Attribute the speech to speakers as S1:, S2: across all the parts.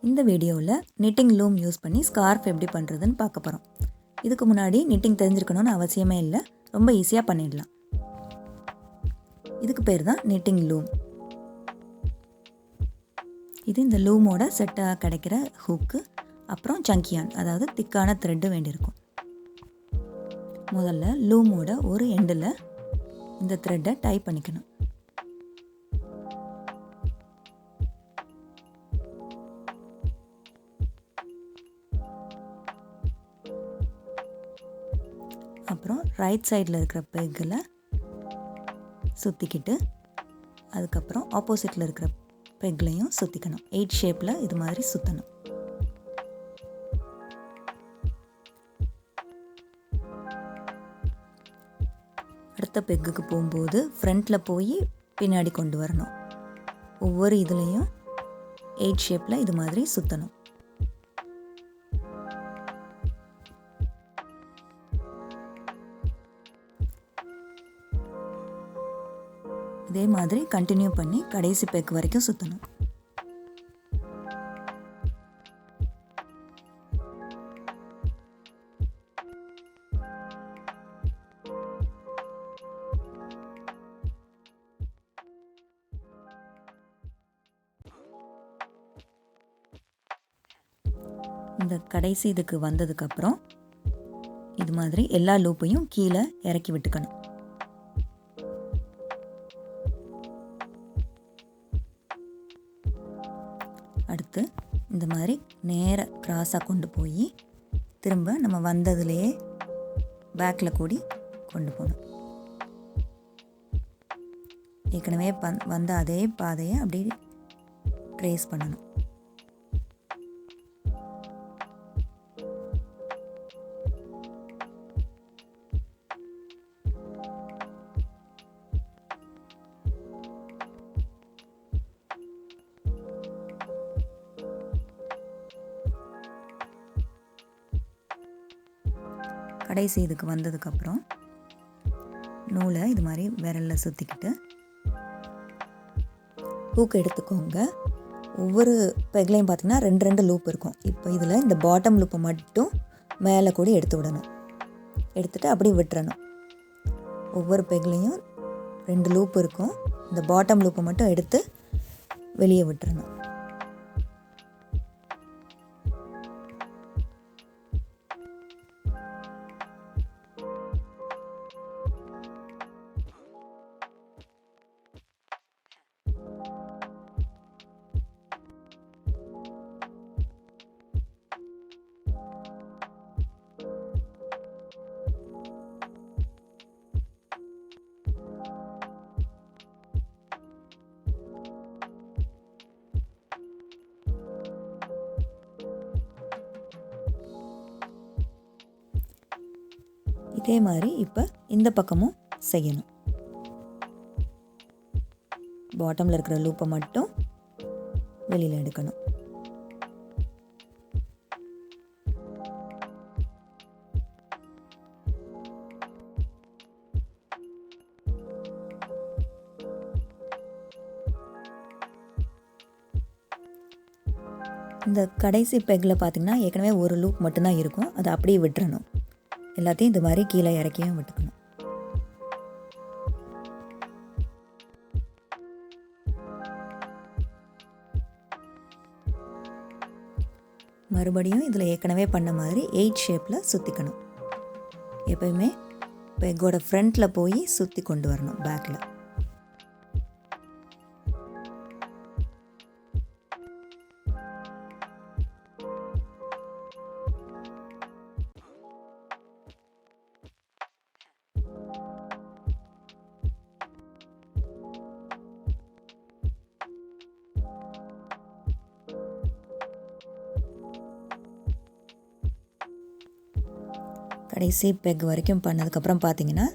S1: இந்த வீடியோவில் knitting loom use பண்ணி ஸ்கார்ஃப் எப்படி பண்ணுறதுன்னு பார்க்க போகிறோம். இதுக்கு முன்னாடி நிட்டிங் தெரிஞ்சிருக்கணும்னு அவசியமே இல்லை, ரொம்ப ஈஸியாக பண்ணிடலாம். இதுக்கு பேர் தான் நிட்டிங் லூம். இது இந்த லூமோட செட்டாக கிடைக்கிற ஹூக்கு, அப்புறம் சங்கியான், அதாவது திக்கான த்ரெட்டு வேண்டியிருக்கும். முதல்ல லூமோட ஒரு எண்டில் இந்த த்ரெட்டை டை பண்ணிக்கணும். அப்புறம் ரைட் சைடில் இருக்கிற பெக்கில் சுற்றிக்கிட்டு அதுக்கப்புறம் ஆப்போசிட்டில் இருக்கிற பெக்லையும் சுற்றிக்கணும். 8 ஷேப்பில் இது மாதிரி சுற்றணும். அடுத்த பெக்குக்கு போகும்போது ஃப்ரண்ட்டில் போய் பின்னாடி கொண்டு வரணும். ஒவ்வொரு இதுலேயும் 8 ஷேப்பில் இது மாதிரி சுற்றணும். இதே மாதிரி கண்டினியூ பண்ணி கடைசி பெக் வரைக்கும் சுற்றணும். இந்த கடைசி இதுக்கு வந்ததுக்கப்புறம் இது மாதிரி எல்லா லூப்பையும் கீழே இறக்கி விட்டுக்கணும். அடுத்து இந்த மாதிரி நேராக கிராஸாக கொண்டு போய் திரும்ப நம்ம வந்ததுலேயே பேக்கில் கூடி கொண்டு போகணும். ஏற்கனவே வந்த அதே பாதையை அப்படியே ட்ரேஸ் பண்ணணும். கடைசி இதுக்கு வந்ததுக்கப்புறம் நூலை இது மாதிரி விரலில் சுற்றிக்கிட்டு ஹூக் எடுத்துக்கோங்க. ஒவ்வொரு பெக்லையும் பார்த்திங்கன்னா 2 லூப் இருக்கும். இப்போ இதில் இந்த பாட்டம் லூப்பை மட்டும் மேலே கூட எடுத்து விடணும். எடுத்துகிட்டு அப்படியே விட்டுறணும். ஒவ்வொரு பெக்லையும் 2 லூப் இருக்கும். இந்த பாட்டம் லூப்பை மட்டும் எடுத்து வெளியே விட்டுறணும். இதே மாதிரி இப்போ இந்த பக்கமும் செய்யணும். பாட்டமில் இருக்கிற லூப்பை மட்டும் வெளியில் எடுக்கணும். இந்த கடைசி பெக்கில் பார்த்திங்கன்னா ஏற்கனவே ஒரு லூப் மட்டும்தான் இருக்கும். அதை அப்படியே விட்டுறணும். எல்லாத்தையும் இந்த மாதிரி கீழே இறக்கியும் விட்டுக்கணும். மறுபடியும் இதில் ஏற்கனவே பண்ண மாதிரி 8 ஷேப்பில் சுற்றிக்கணும். எப்பயுமே பெக்கோட ஃப்ரண்ட்டில் போய் சுற்றி கொண்டு வரணும் பேக்கில். கடைசி பெக் வரைக்கும் பண்ணதுக்கப்புறம் பார்த்தீங்கன்னா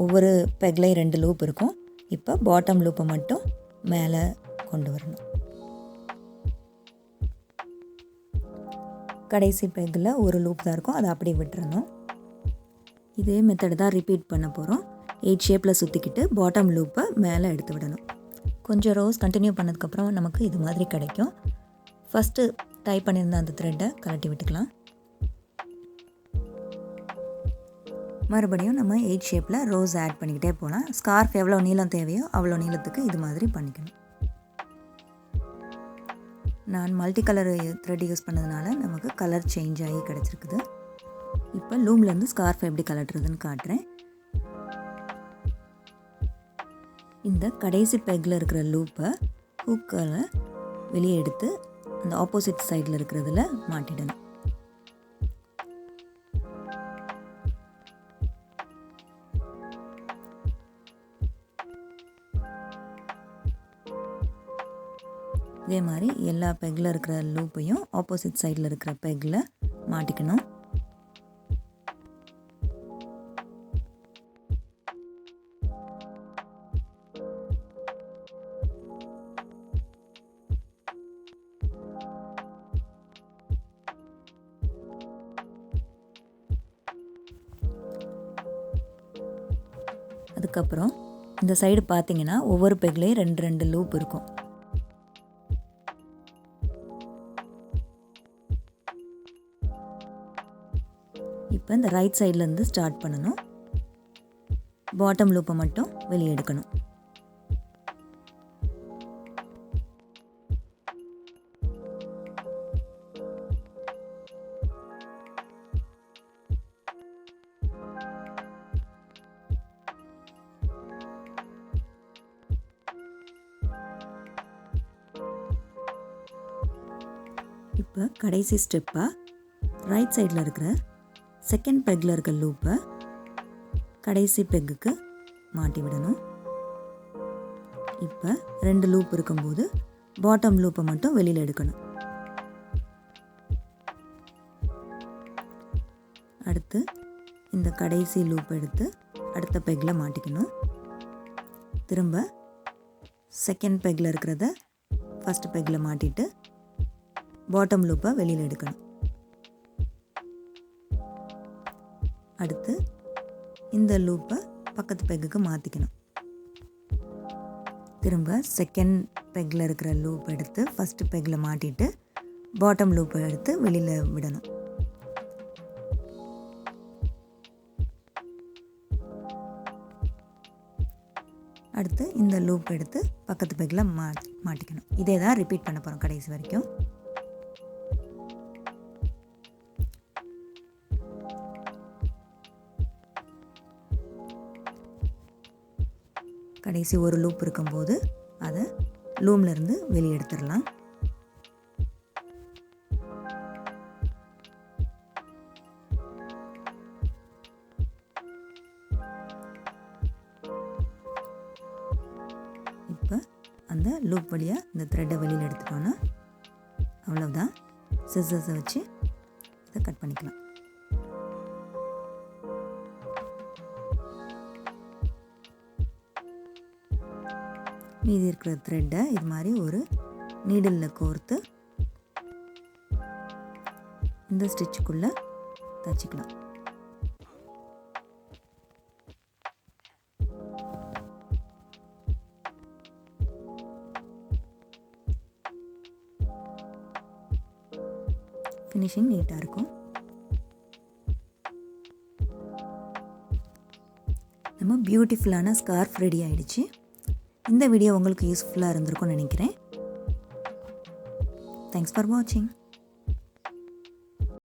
S1: ஒவ்வொரு பெக்லையும் 2 லூப் இருக்கும். இப்போ பாட்டம் லூப்பை மட்டும் மேலே கொண்டு வரணும். கடைசி பெக்கில் ஒரு லூப் தான் இருக்கும். அதை அப்படியே விட்டுறணும். இதே மெத்தட் தான் ரிப்பீட் பண்ண போகிறோம். 8 ஷேப்பில் சுற்றிக்கிட்டு பாட்டம் லூப்பை மேலே எடுத்து விடணும். கொஞ்சம் ரோஸ் கண்டினியூ பண்ணதுக்கப்புறம் நமக்கு இது மாதிரி கிடைக்கும். ஃபஸ்ட்டு டை பண்ணியிருந்த அந்த த்ரெட்டை கழட்டி விட்டுக்கலாம். மறுபடியும் நம்ம 8 ஷேப்பில் ரோஸ் ஆட் பண்ணிக்கிட்டே போகலாம். ஸ்கார்ஃப் எவ்வளோ நீளம் தேவையோ அவ்வளோ நீளத்துக்கு இது மாதிரி பண்ணிக்கணும். நான் மல்டி கலர் த்ரெட் யூஸ் பண்ணதுனால நமக்கு கலர் சேஞ்ச் ஆகி கிடச்சிருக்குது. இப்போ லூம்லேருந்து ஸ்கார்ஃப் எப்படி கலட்டுறதுன்னு காட்டுறேன். இந்த கடைசி பெக்கில் இருக்கிற லூப்பை ஹூக்கில் வெளியே எடுத்து அந்த ஆப்போசிட் சைடில் இருக்கிறதுல மாட்டிடணும். இதே மாதிரி எல்லா பெக்கில் இருக்கிற லூப்பையும் ஆப்போசிட் சைடில் இருக்கிற பெக்கில் மாட்டிக்கணும். அதுக்கப்புறம் இந்த சைடு பார்த்தீங்கன்னா ஒவ்வொரு பெக்லேயும் 2 லூப் இருக்கும். இப்போ இந்த ரைட் சைட்லேருந்து ஸ்டார்ட் பண்ணணும். பாட்டம் லூப்பை மட்டும் வெளியே எடுக்கணும். இப்போ கடைசி ஸ்டெப்பாக ரைட் சைடில் இருக்கிற செகண்ட் பெக்கில் இருக்க லூப்பை கடைசி பெக்குக்கு மாட்டி விடணும். இப்போ 2 லூப் இருக்கும்போது பாட்டம் லூப்பை மட்டும் வெளியில் எடுக்கணும். அடுத்து இந்த கடைசி லூப் எடுத்து அடுத்த பெக்கில் மாட்டிக்கணும். திரும்ப செகண்ட் பெக்கில் இருக்கிறத ஃபஸ்ட் பெக்கில் மாட்டிட்டு பாட்டம் லூப்பை வெளியில் எடுக்கணும். அடுத்து இந்த லூப்பை பக்கத்து பெக்குக்கு மாற்றிக்கணும். திரும்ப செகண்ட் பெக்கில் இருக்கிற லூப் எடுத்து ஃபஸ்ட்டு பெக்கில் மாட்டிட்டு பாட்டம் லூப்பை எடுத்து வெளியில் விடணும். அடுத்து இந்த லூப் எடுத்து பக்கத்து பெக்கில் மாட்டிக்கணும். இதே தான் ரிப்பீட் பண்ண போகிறோம் கடைசி வரைக்கும். கடைசி ஒரு லூப் இருக்கும்போது அதை லூம்லேருந்து வெளியே எடுத்துடலாம். இப்போ அந்த லூப் வழியாக இந்த த்ரெட்டை வெளியில் எடுத்துட்டோன்னா அவ்வளோதான். சிசர்ஸை வச்சு இதை கட் பண்ணிக்கலாம். மீதி இருக்கிற த்ரெட்டை இது மாதிரி ஒரு நீடிலில் கோர்த்து இந்த ஸ்டிச்சுக்குள்ளே தச்சுக்கலாம். ஃபினிஷிங் நீட்டாக இருக்கும். நம்ம பியூட்டிஃபுல்லான ஸ்கார்ஃப் ரெடி ஆகிடுச்சு. இந்த வீடியோ உங்களுக்கு யூஸ்ஃபுல்லாக இருந்திருக்கும்னு நினைக்கிறேன். தேங்க்ஸ் ஃபார் வாட்சிங்.